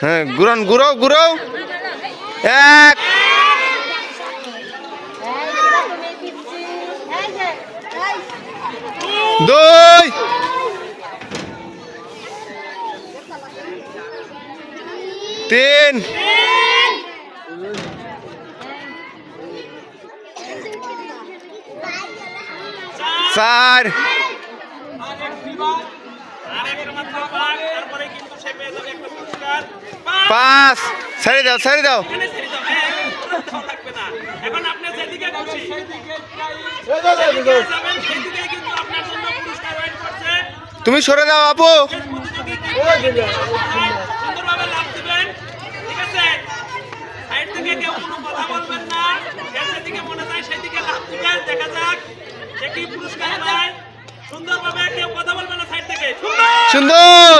হ্যাঁ ঘুরান, ঘুরাও ঘুরাও। 1 2 3 4 5 ছেড়ে দাও, ছেড়ে দাও। তুমি সরে দাও আপু। সুন্দর।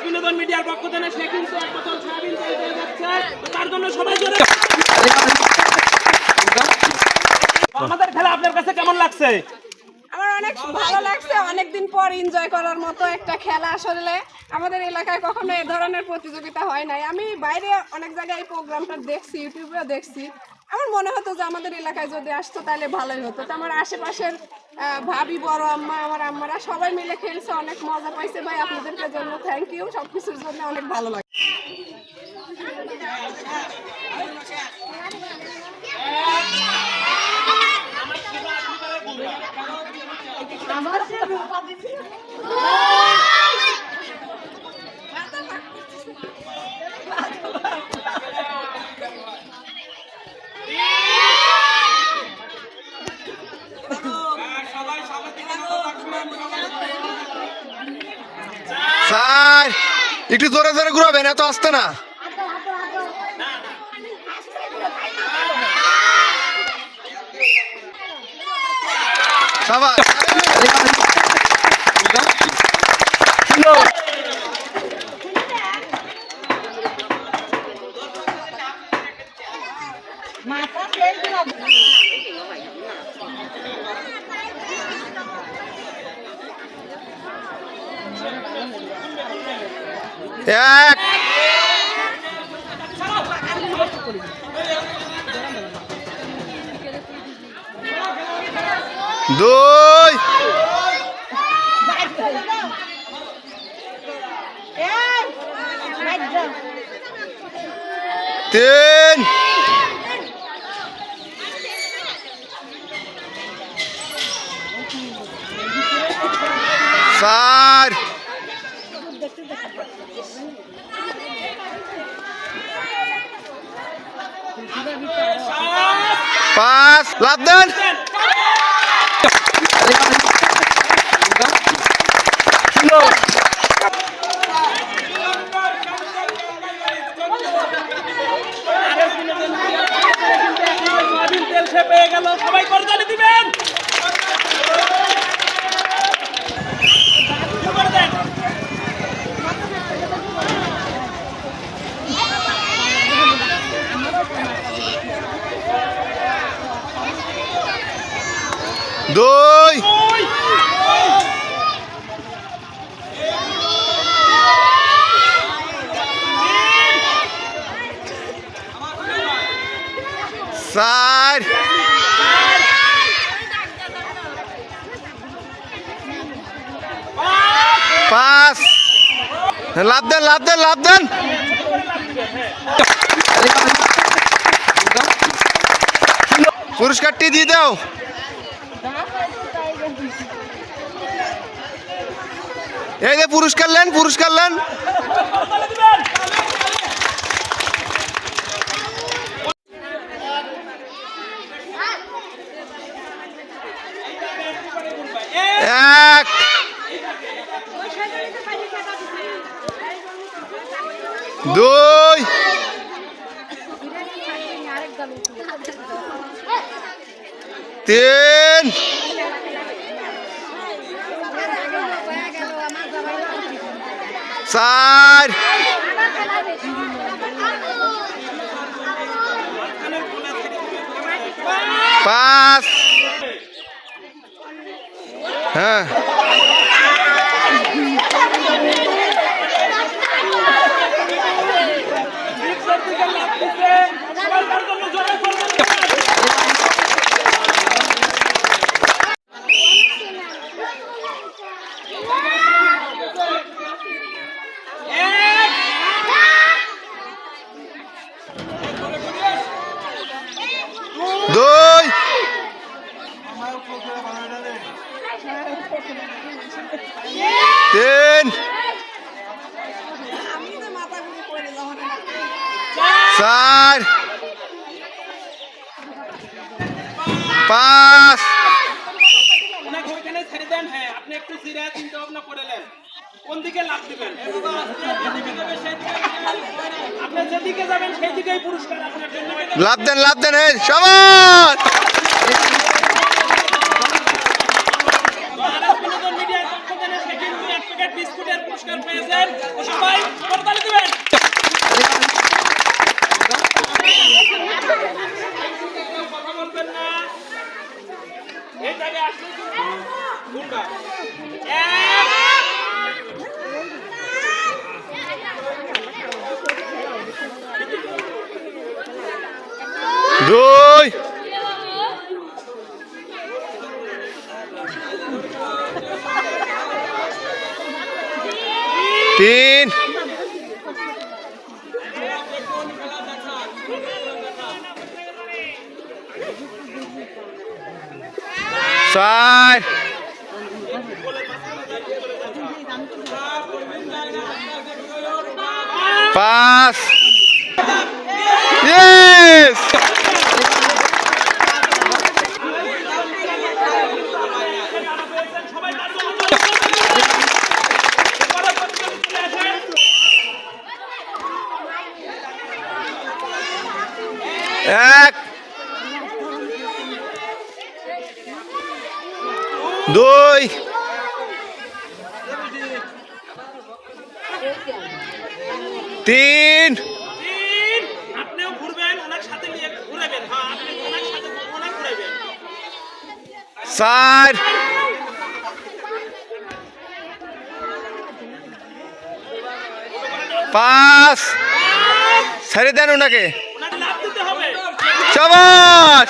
বিনোদন মিডিয়ার পক্ষ থেকে সে কিন্তু এক বোতল সয়াবিন তেল দিয়ে যাচ্ছে, তার জন্য সবাই জোরে। আমাদের খেলা আপনার কাছে কেমন লাগছে? আমার অনেক ভালো লাগছে, অনেকদিন পর এনজয় করার মতো একটা খেলা। আসলে আমাদের এলাকায় কখনো এই ধরনের প্রতিযোগিতা হয় নাই। আমি বাইরে অনেক জায়গায় এই প্রোগ্রামটা দেখছি, ইউটিউবেও দেখছি। আমার মনে হতো যে আমাদের এলাকায় যদি আসতো তাহলে ভালোই হতো। তো আমার আশেপাশের ভাবি, বড় আম্মা, আমার আম্মারা সবাই মিলে খেলছে, অনেক মজা পাইছে। ভাই আপনাদেরকে জন্য থ্যাংক ইউ, সবকিছুর জন্য অনেক ভালো লাগে। স্যার একটু জোরে জোরে ঘুরাবেন, এত আসতে না। সাবাস। এক 2 3 4 5 লাভ দেন। সবাই করতালি দিবেন। দুই 4 5 লাভ দেন, লাভ দেন, লাভ দেন। পুরস্কারটি দিয়ে দাও। এই যে পুরস্কার নেন, পুরস্কার নেন। এক 2 3 4 5 হ্যাঁ দিচ্ছে, সবাই তার জন্য জোরে করবেন। দুই তিন চার পাঁচ ওনাকে ওইখানে ছেড়ে দেন। হ্যাঁ, আপনি একটু জিরা চিন্তা ভাবনা করে নেন কোন দিকে লাভ দিবেন। আপনি যেদিকে যাবেন সেই দিকেই পুরস্কার আপনার জন্য। লাভ দেন হে সবাই বিনোদন মিডিয়ার পক্ষ থেকে সে কিন্তু 1 প্যাকেট বিস্কুটের পুরস্কার পেয়েছেন। সবাই করতালি দিবেন। কথা বলবেন না, এই জায়গায় আসলে কোনটা দুই তিন চার পাঁচ ইয়েস সবাই তার জন্য এক দুই তিন আপনিও ঘুরবেন, ওনার সাথে নিয়ে ঘুরাবেন। হ্যাঁ, আপনি ওনার সাথে ওনার ঘুরাবেন। চার পাঁচ ছেড়ে দেন ওনাকে ওনাকে লাভ দিতে হবে। সবাস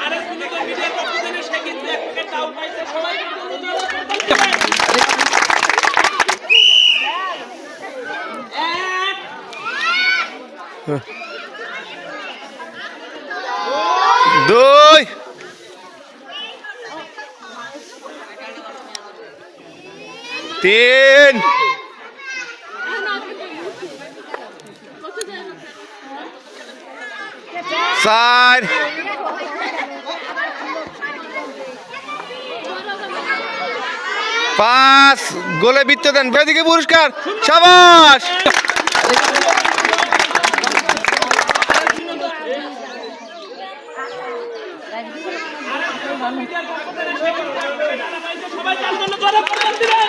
আরেক বিনোদন মিডিয়ার পক্ষ থেকে সে কিন্তু 1 প্যাকেট ডাউন পাইছে। সবাই তার জন্য জোরে করতালি দিবেন। দুই তিন চার পাঁচ গোলে বৃত্ত দেন বেদিকে পুরস্কার সাবাস সবাই তার জন্য জোরে করতালি দিবেন।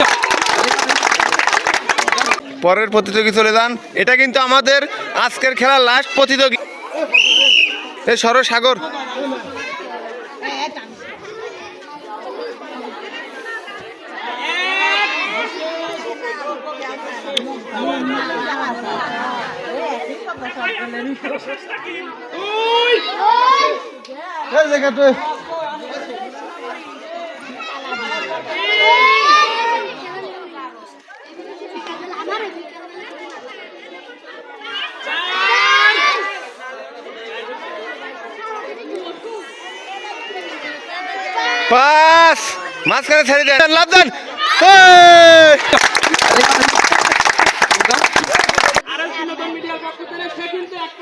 পরের প্রতিযোগী চলে যান এটা কিন্তু আমাদের আজকের খেলার লাস্ট প্রতিযোগী এ সরসাগর পাঁচ মাঝখানে ছেড়ে দেন লাভ দেন আরেক বিনোদন মিডিয়ার পক্ষ থেকে সে কিন্তু 1